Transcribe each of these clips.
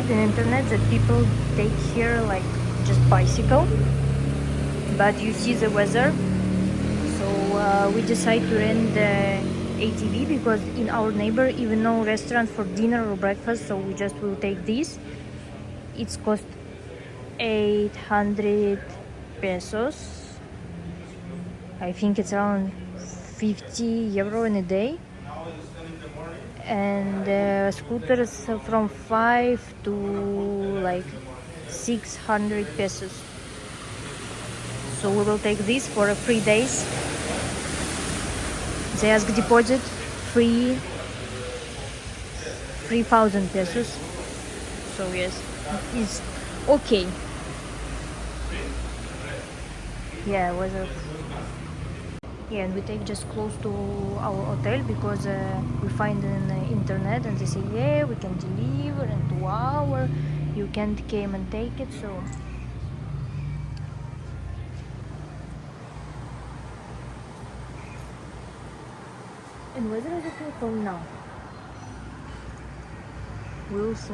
read in internet that people take here like just bicycle, but you see the weather, so we decide to rent the ATV because in our neighbor even no restaurant for dinner or breakfast, so we just will take this. It's cost 800 pesos. I think it's around 50 euro in a day. And scooters from 5 to like 600 pesos. So we will take this for 3 days. They ask deposit 3,000 pesos. So yes, it's okay. Yeah, weather. Yeah, and we take just close to our hotel because we find in the internet and they say, yeah, we can deliver in 2 hours. You can came and take it, so. And weather is okay for now. We'll see.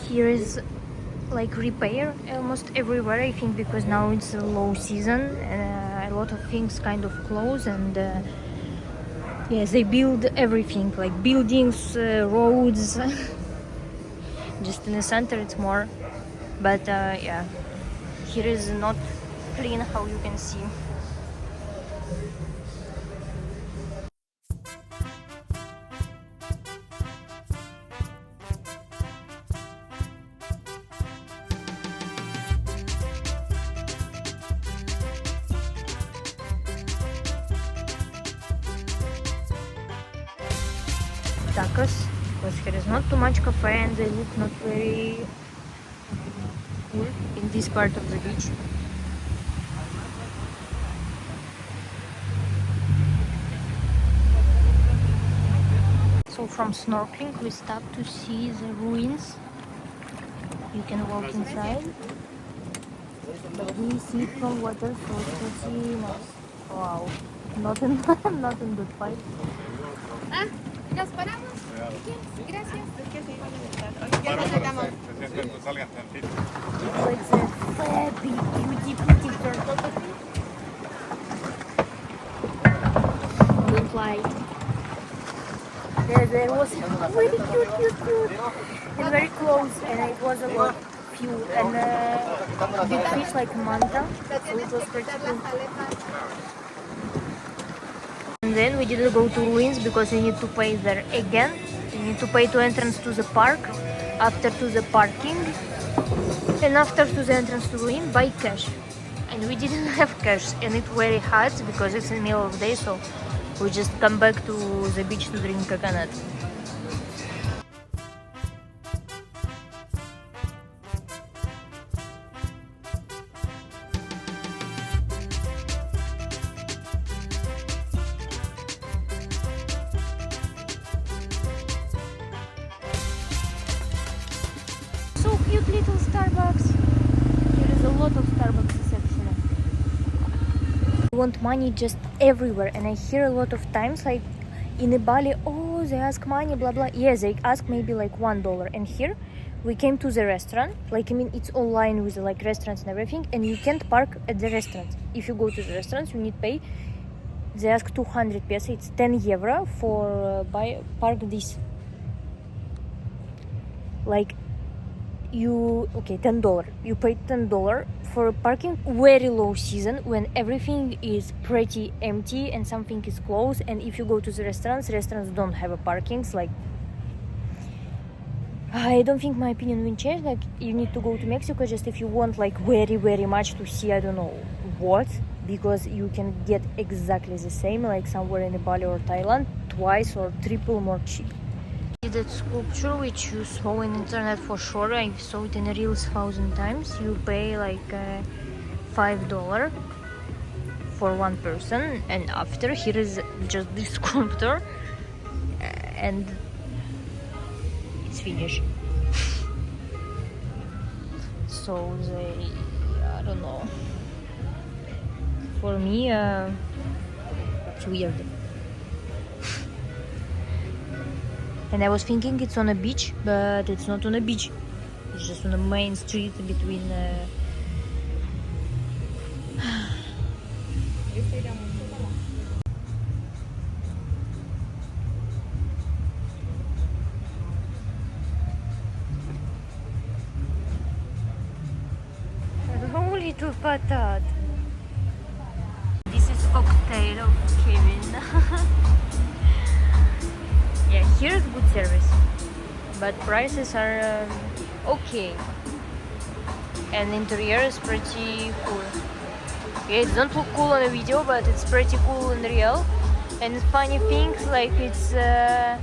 Here is like repair almost everywhere, I think, because now it's a low season and a lot of things kind of close, and yes, they build everything like buildings, roads. Just in the center it's more, but yeah, here is not clean how you can see. Tacos, because here is not too much cafe and they look not very cool in this part of the beach. So from snorkeling we stop to see the ruins. You can walk inside, but we see it from water, so it's pretty nice. Wow, not in not in good fight. ¿Nos paramos? Gracias. Ya nos sacamos. So it's a happy, pretty turtle. Don't lie. There was really cute. And very close, and it was a lot few, and big fish like manta, so it was pretty cool. And then we didn't go to ruins because we need to pay there again. We need to pay to entrance to the park, after to the parking, and after to the entrance to ruin by cash. And we didn't have cash, and it's very hot because it's in the middle of the day, so we just come back to the beach to drink coconut. So cute little Starbucks. There is a lot of Starbucks actually. I want money just everywhere, and I hear a lot of times like in Bali, oh, they ask money, blah blah. Yeah, they ask maybe like $1, and here we came to the restaurant, like I mean it's online with like restaurants and everything, and you can't park at the restaurants. If you go to the restaurants, you need to pay. They ask 200 pesos, it's 10 euro for park this. Like $10. You pay $10 for parking very low season when everything is pretty empty and something is closed. And if you go to the restaurants don't have a parkings. Like, I don't think my opinion will change. Like, you need to go to Mexico just if you want like very much to see, I don't know what, because you can get exactly the same like somewhere in Bali or Thailand, twice or triple more cheap. That sculpture which you saw in internet for sure, I saw it in reels 1,000 times. You pay like $5 for one person, and after here is just this sculpture and it's finished. So I don't know, for me it's weird. And I was thinking it's on a beach, but it's not on a beach. It's just on the main street between. Holy to patat. This is cocktail of Kevin. Yeah, here's good service, but prices are okay. And interior is pretty cool. Yeah, it doesn't look cool on a video, but it's pretty cool in real. And funny thing, like it's the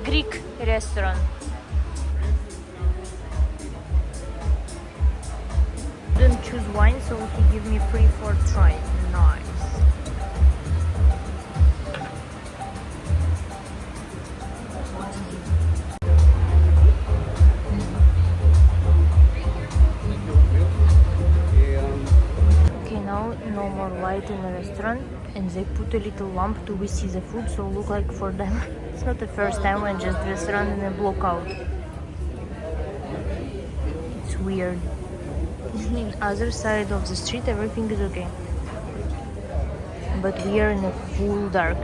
Greek restaurant. Didn't choose wine, so he gave me free for try. Nice. Okay, now no more light in the restaurant, and they put a little lamp to see the food, so look like for them. It's not the first time when just restaurant in a block out. It's weird. In other side of the street everything is okay, but we are in a full dark.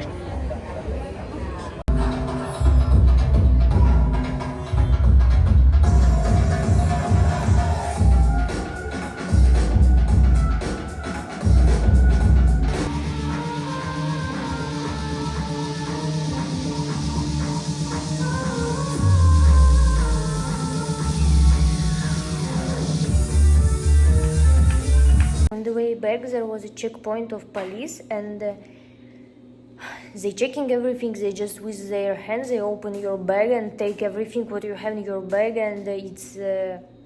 On the way back there was a checkpoint of police, and they checking everything. They just with their hands they open your bag and take everything what you have in your bag, and it's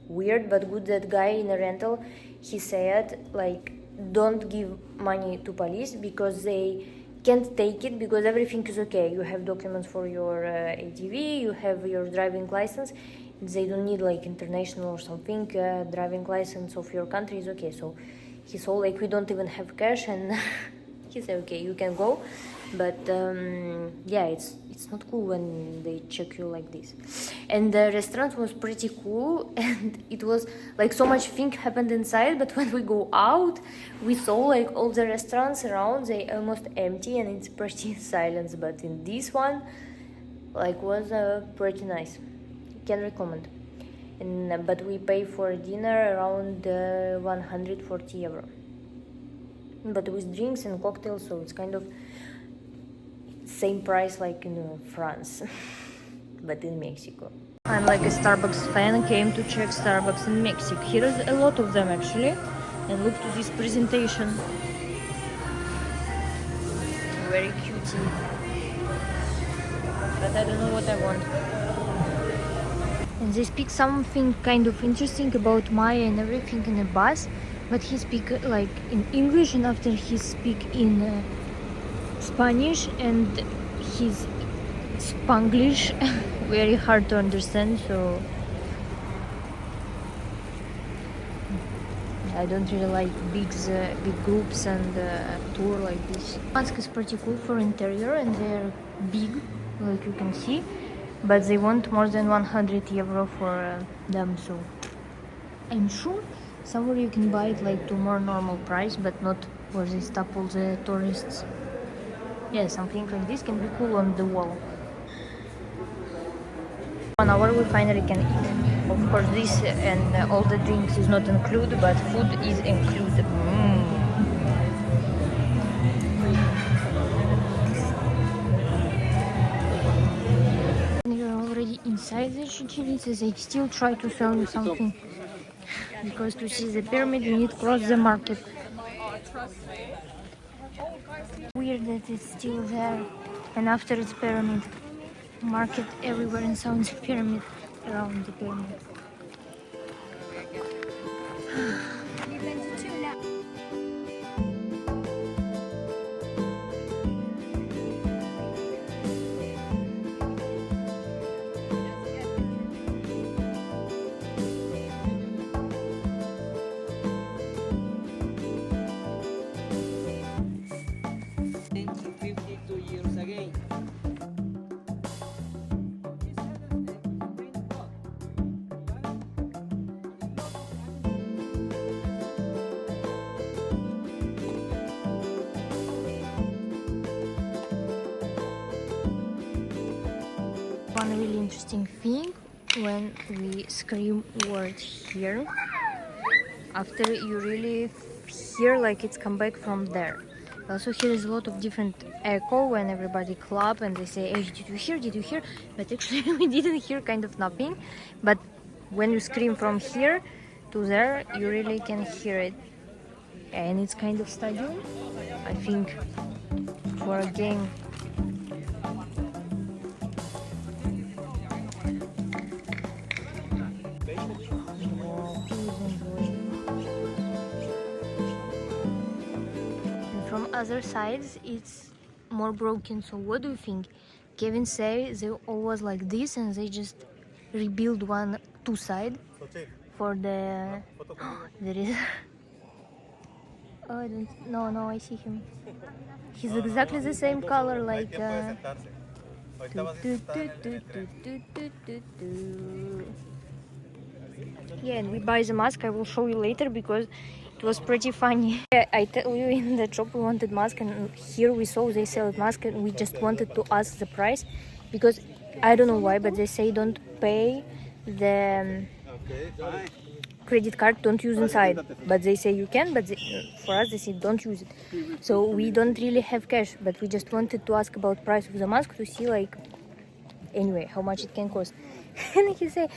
weird but good. That guy in a rental, he said like don't give money to police because they can't take it because everything is okay. You have documents for your ATV, you have your driving license. They don't need like international or something. Driving license of your country is okay. So he saw like we don't even have cash, and he said okay, you can go, but yeah, it's not cool when they check you like this. And the restaurant was pretty cool, and it was like so much thing happened inside, but when we go out we saw like all the restaurants around, they almost empty and it's pretty silent. But in this one like was pretty nice, can recommend. And but we pay for dinner around 140 euro, but with drinks and cocktails, so it's kind of same price like in France but in Mexico. I'm like a Starbucks fan, came to check Starbucks in Mexico. Here is a lot of them actually, and look to this presentation, very cute, but I don't know what I want. And they speak something kind of interesting about Maya and everything in a bus, but he speak like in English, and after he speak in Spanish, and his Spanglish very hard to understand, so I don't really like big groups and tour like this. Mask is pretty cool for interior, and they're big like you can see, but they want more than 100 euro for them, so I'm sure somewhere you can buy it like to more normal price, but not where they stop all the tourists. Yeah, something like this can be cool on the wall. 1 hour we finally can eat. Of course this and all the drinks is not included, but food is included. You're already inside the Chichen Itza, they still try to sell you something, because to see the pyramid you need to cross the market. Weird that it's still there, and after it's pyramid, market everywhere and sounds pyramid around the pyramid. one really interesting thing. When we scream word here, after you really hear like it's come back from there. Also here is a lot of different echo when everybody clap and they say, hey, did you hear, did you hear? But actually we didn't hear kind of nothing. But when you scream from here to there, you really can hear it. And it's kind of stadium, I think, for a game. From other sides it's more broken. So what do you think? Kevin say they always like this and they just rebuild two side for the there is oh, I don't no I see him. He's exactly the same color like yeah, and we buy the mask. I will show you later because it was pretty funny. I tell you, in the shop we wanted mask, and here we saw they sell mask, and we just wanted to ask the price because I don't know why, but they say don't pay the credit card, don't use inside. But they say you can, but for us they say don't use it. So we don't really have cash, but we just wanted to ask about price of the mask to see like anyway how much it can cost. And he say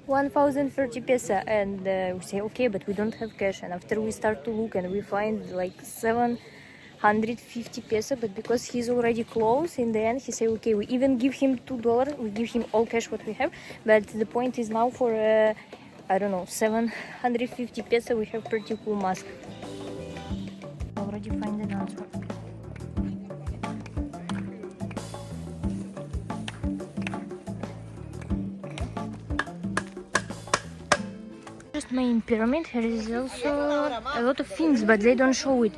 1030 peso, and we say okay, but we don't have cash. And after we start to look and we find like 750 peso, but because he's already close, in the end he say okay, we even give him $2, we give him all cash what we have, but the point is now for I don't know, 750 peso we have pretty cool mask. Already find an answer. Just main pyramid, here is also a lot of things, but they don't show it.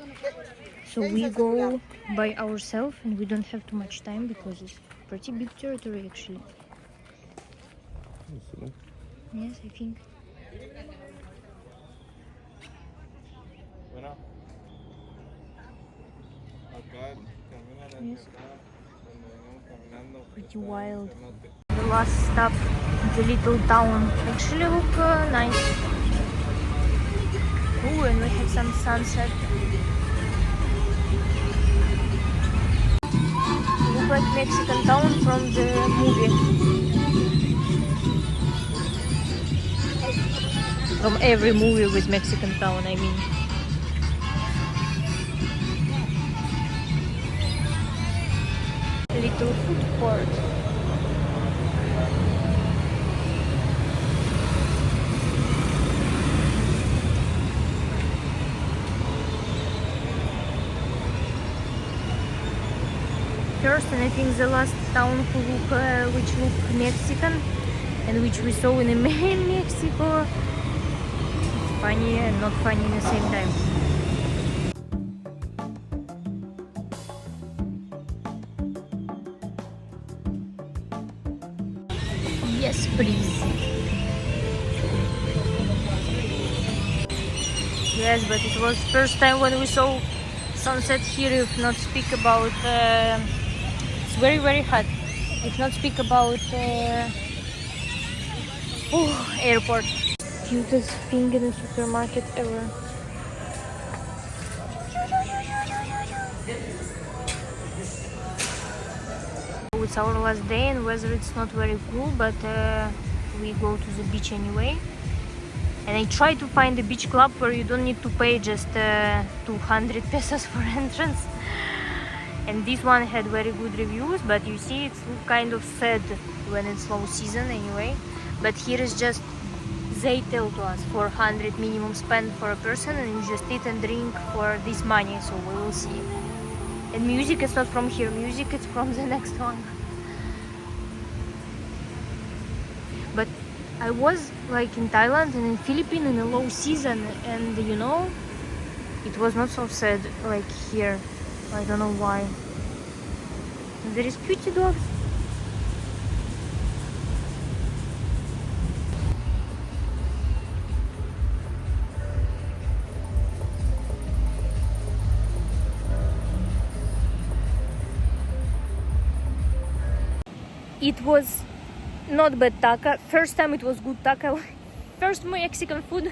So we go by ourselves and we don't have too much time because it's pretty big territory actually. Yes, I think. Yes. Pretty wild. The last stop, the little town. Actually look nice. Oh, and we have some sunset. Look like Mexican town from the movie. From every movie with Mexican town, I mean. Little food court. First, and I think the last town which look Mexican and which we saw in Mexico. It's funny and not funny at the same time. Yes, please. Yes, but it was first time when we saw sunset here. If not speak about, it's very very hot. If not speak about airport. Cutest thing in the supermarket ever. It's our last day and weather it's not very cool, but we go to the beach anyway. And I try to find a beach club where you don't need to pay just 200 pesos for entrance. And this one had very good reviews, but you see it's kind of sad when it's low season anyway. But here is just, they tell to us 400 minimum spend for a person and you just eat and drink for this money, so we will see. And music is not from here, music is from the next one. But I was like in Thailand and in Philippines in a low season, and you know, it was not so sad like here. I don't know why. There is pretty dogs. It was not bad taco. First time it was good taco. First Mexican food.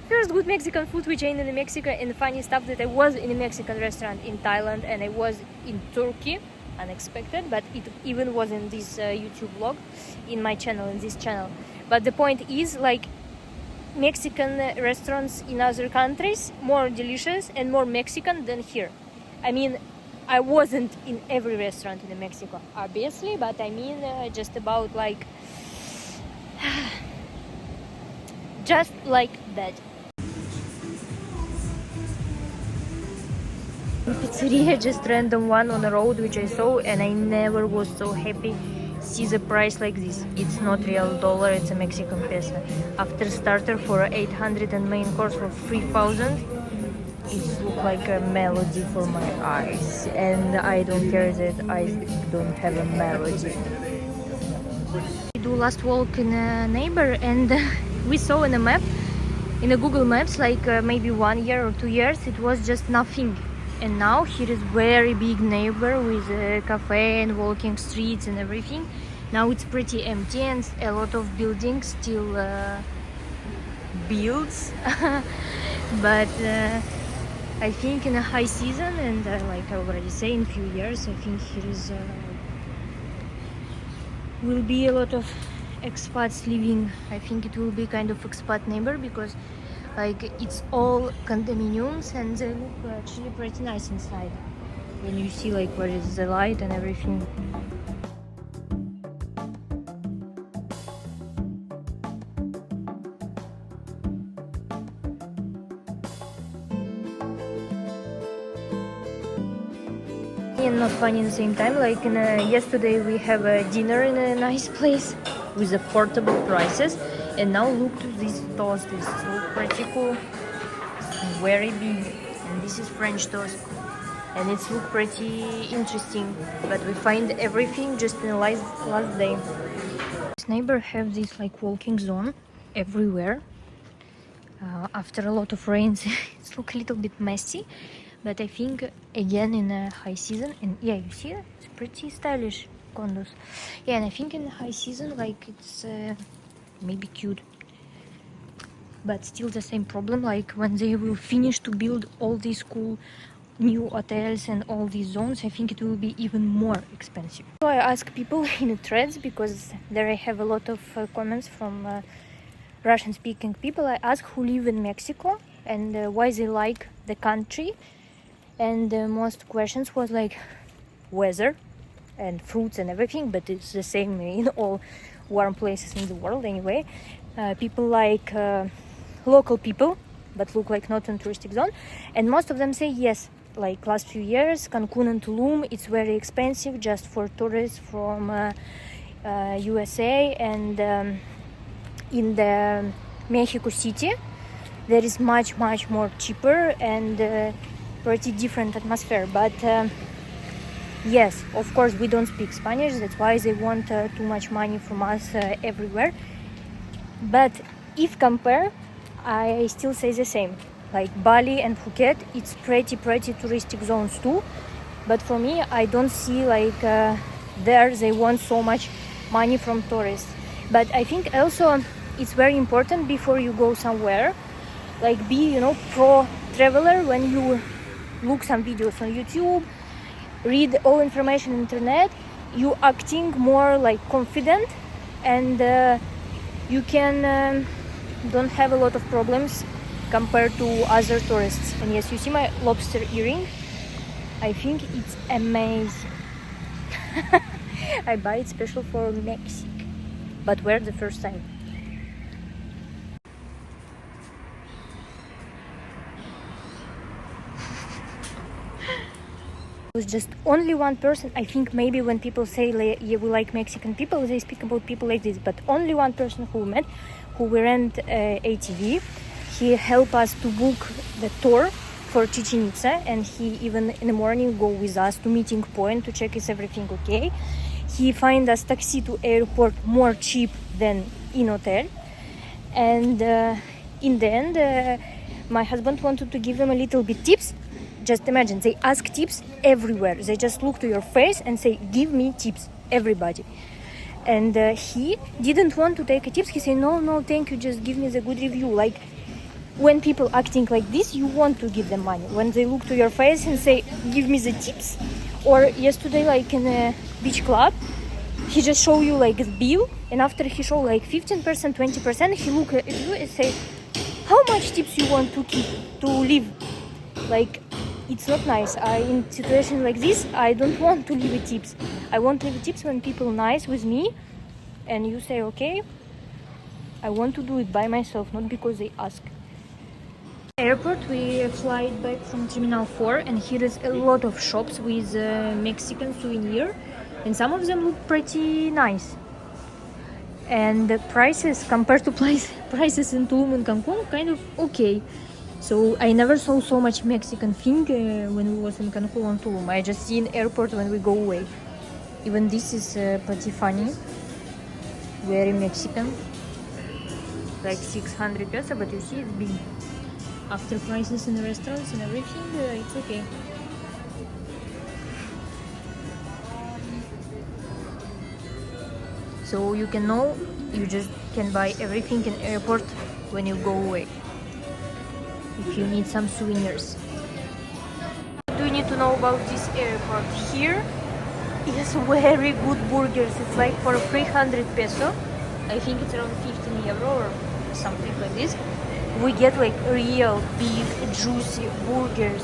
First good Mexican food which I ate in Mexico. And the funny stuff that I was in a Mexican restaurant in Thailand and I was in Turkey. Unexpected, but it even was in this YouTube vlog in my channel, in this channel. But the point is, like, Mexican restaurants in other countries more delicious and more Mexican than here. I mean, I wasn't in every restaurant in Mexico, obviously, but I mean just about like just like that. Pizzeria, just random one on the road which I saw, and I never was so happy see the price like this. It's not real dollar, it's a Mexican peso. After starter for 800 and main course for 3000, it look like a melody for my eyes, and I don't care that I don't have a melody. We do last walk in a neighbor, and we saw in a map, in a Google Maps, like maybe 1 year or 2 years, it was just nothing. And now here is very big neighbor with a cafe and walking streets and everything. Now it's pretty empty and a lot of buildings still builds. But I think in a high season, and like I already say, in few years, I think here is will be a lot of expats living. I think it will be kind of expat neighbor because like it's all condominiums and they look actually pretty nice inside when you see like where is the light and everything. And not funny at the same time, like yesterday we have a dinner in a nice place with affordable prices, and now look to this toast. This look pretty cool, it's very big, and this is French toast, and it's look pretty interesting. But we find everything just in the last day. This neighbor have this like walking zone everywhere. After a lot of rains, it's look a little bit messy, but I think again in a high season, and yeah, you see it's pretty stylish condos. Yeah, and I think in the high season, like it's maybe cute, but still the same problem. Like when they will finish to build all these cool new hotels and all these zones, I think it will be even more expensive. So I ask people in the threads, because there I have a lot of comments from Russian speaking people. I ask who live in Mexico and why they like the country, and most questions was like weather and fruits and everything, but it's the same in all warm places in the world anyway. People like local people, but look like not in touristic zone, and most of them say yes, like last few years Cancun and Tulum, it's very expensive just for tourists from USA, and in the Mexico City there is much more cheaper and pretty different atmosphere. But yes, of course we don't speak Spanish, that's why they want too much money from us everywhere. But if compare, I still say the same, like Bali and Phuket, it's pretty touristic zones too, but for me I don't see like there they want so much money from tourists. But I think also it's very important before you go somewhere, like be, you know, pro traveler. When you look some videos on YouTube, read all information on internet, you acting more like confident, and you can don't have a lot of problems compared to other tourists. And yes, you see my lobster earring, I think it's amazing. I buy it special for Mexico, but wear the first time. Was just only one person. I think maybe when people say yeah, we like Mexican people, they speak about people like this, but only one person who we met, who we rent ATV. He helped us to book the tour for Chichen Itza, and he even in the morning go with us to meeting point to check is everything okay. He find us taxi to airport more cheap than in hotel, and in the end my husband wanted to give them a little bit tips. Just imagine, they ask tips everywhere. They just look to your face and say, give me tips, everybody. and he didn't want to take a tips. He said, no, thank you, just give me the good review. Like, when people acting like this, you want to give them money. When they look to your face and say, give me the tips. Or yesterday, like in a beach club, he just show you like a bill, and after he show like 15%, 20%, he look at you and say, how much tips you want to keep to live? Like, it's not nice. In situation like this, I don't want to leave a tips. I want to leave tips when people nice with me, and you say, okay, I want to do it by myself, not because they ask. Airport, we fly back from Terminal 4, and here is a lot of shops with Mexican souvenir, and some of them look pretty nice. And the prices compared to prices in Tulum and Cancun, kind of okay. So I never saw so much Mexican thing when we was in Cancun and Tulum. I just see in airport when we go away. Even this is pretty funny, very Mexican, like 600 peso, but you see it's big. After prices in the restaurants and everything, it's okay. So you can know, you just can buy everything in airport when you go away. If you need some souvenirs. What do you need to know about this airport? Here is very good burgers. It's like for 300 peso. I think it's around 15 euro or something like this. We get like real big juicy burgers.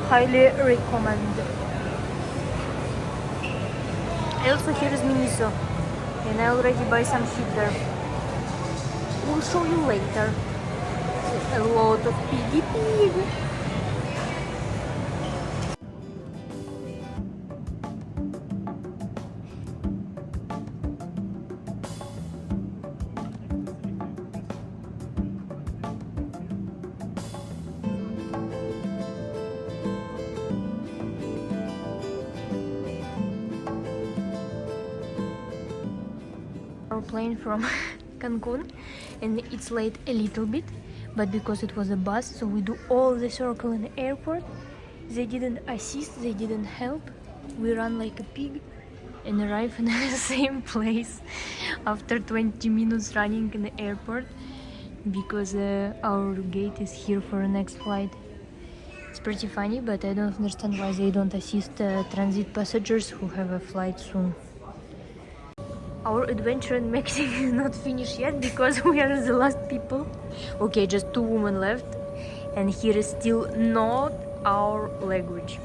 Highly recommend. Also here is Miniso, and I already buy some shit there. We'll show you later. A lot of piggy pig. Our plane from Cancun, and it's late a little bit, but because it was a bus, so we do all the circle in the airport. They didn't assist, they didn't help. We run like a pig and arrive in the same place after 20 minutes running in the airport, because our gate is here for the next flight. It's pretty funny, but I don't understand why they don't assist transit passengers who have a flight soon. Our adventure in Mexico is not finished yet, because we are the last people. Okay, just 2 women left, and here is still not our language.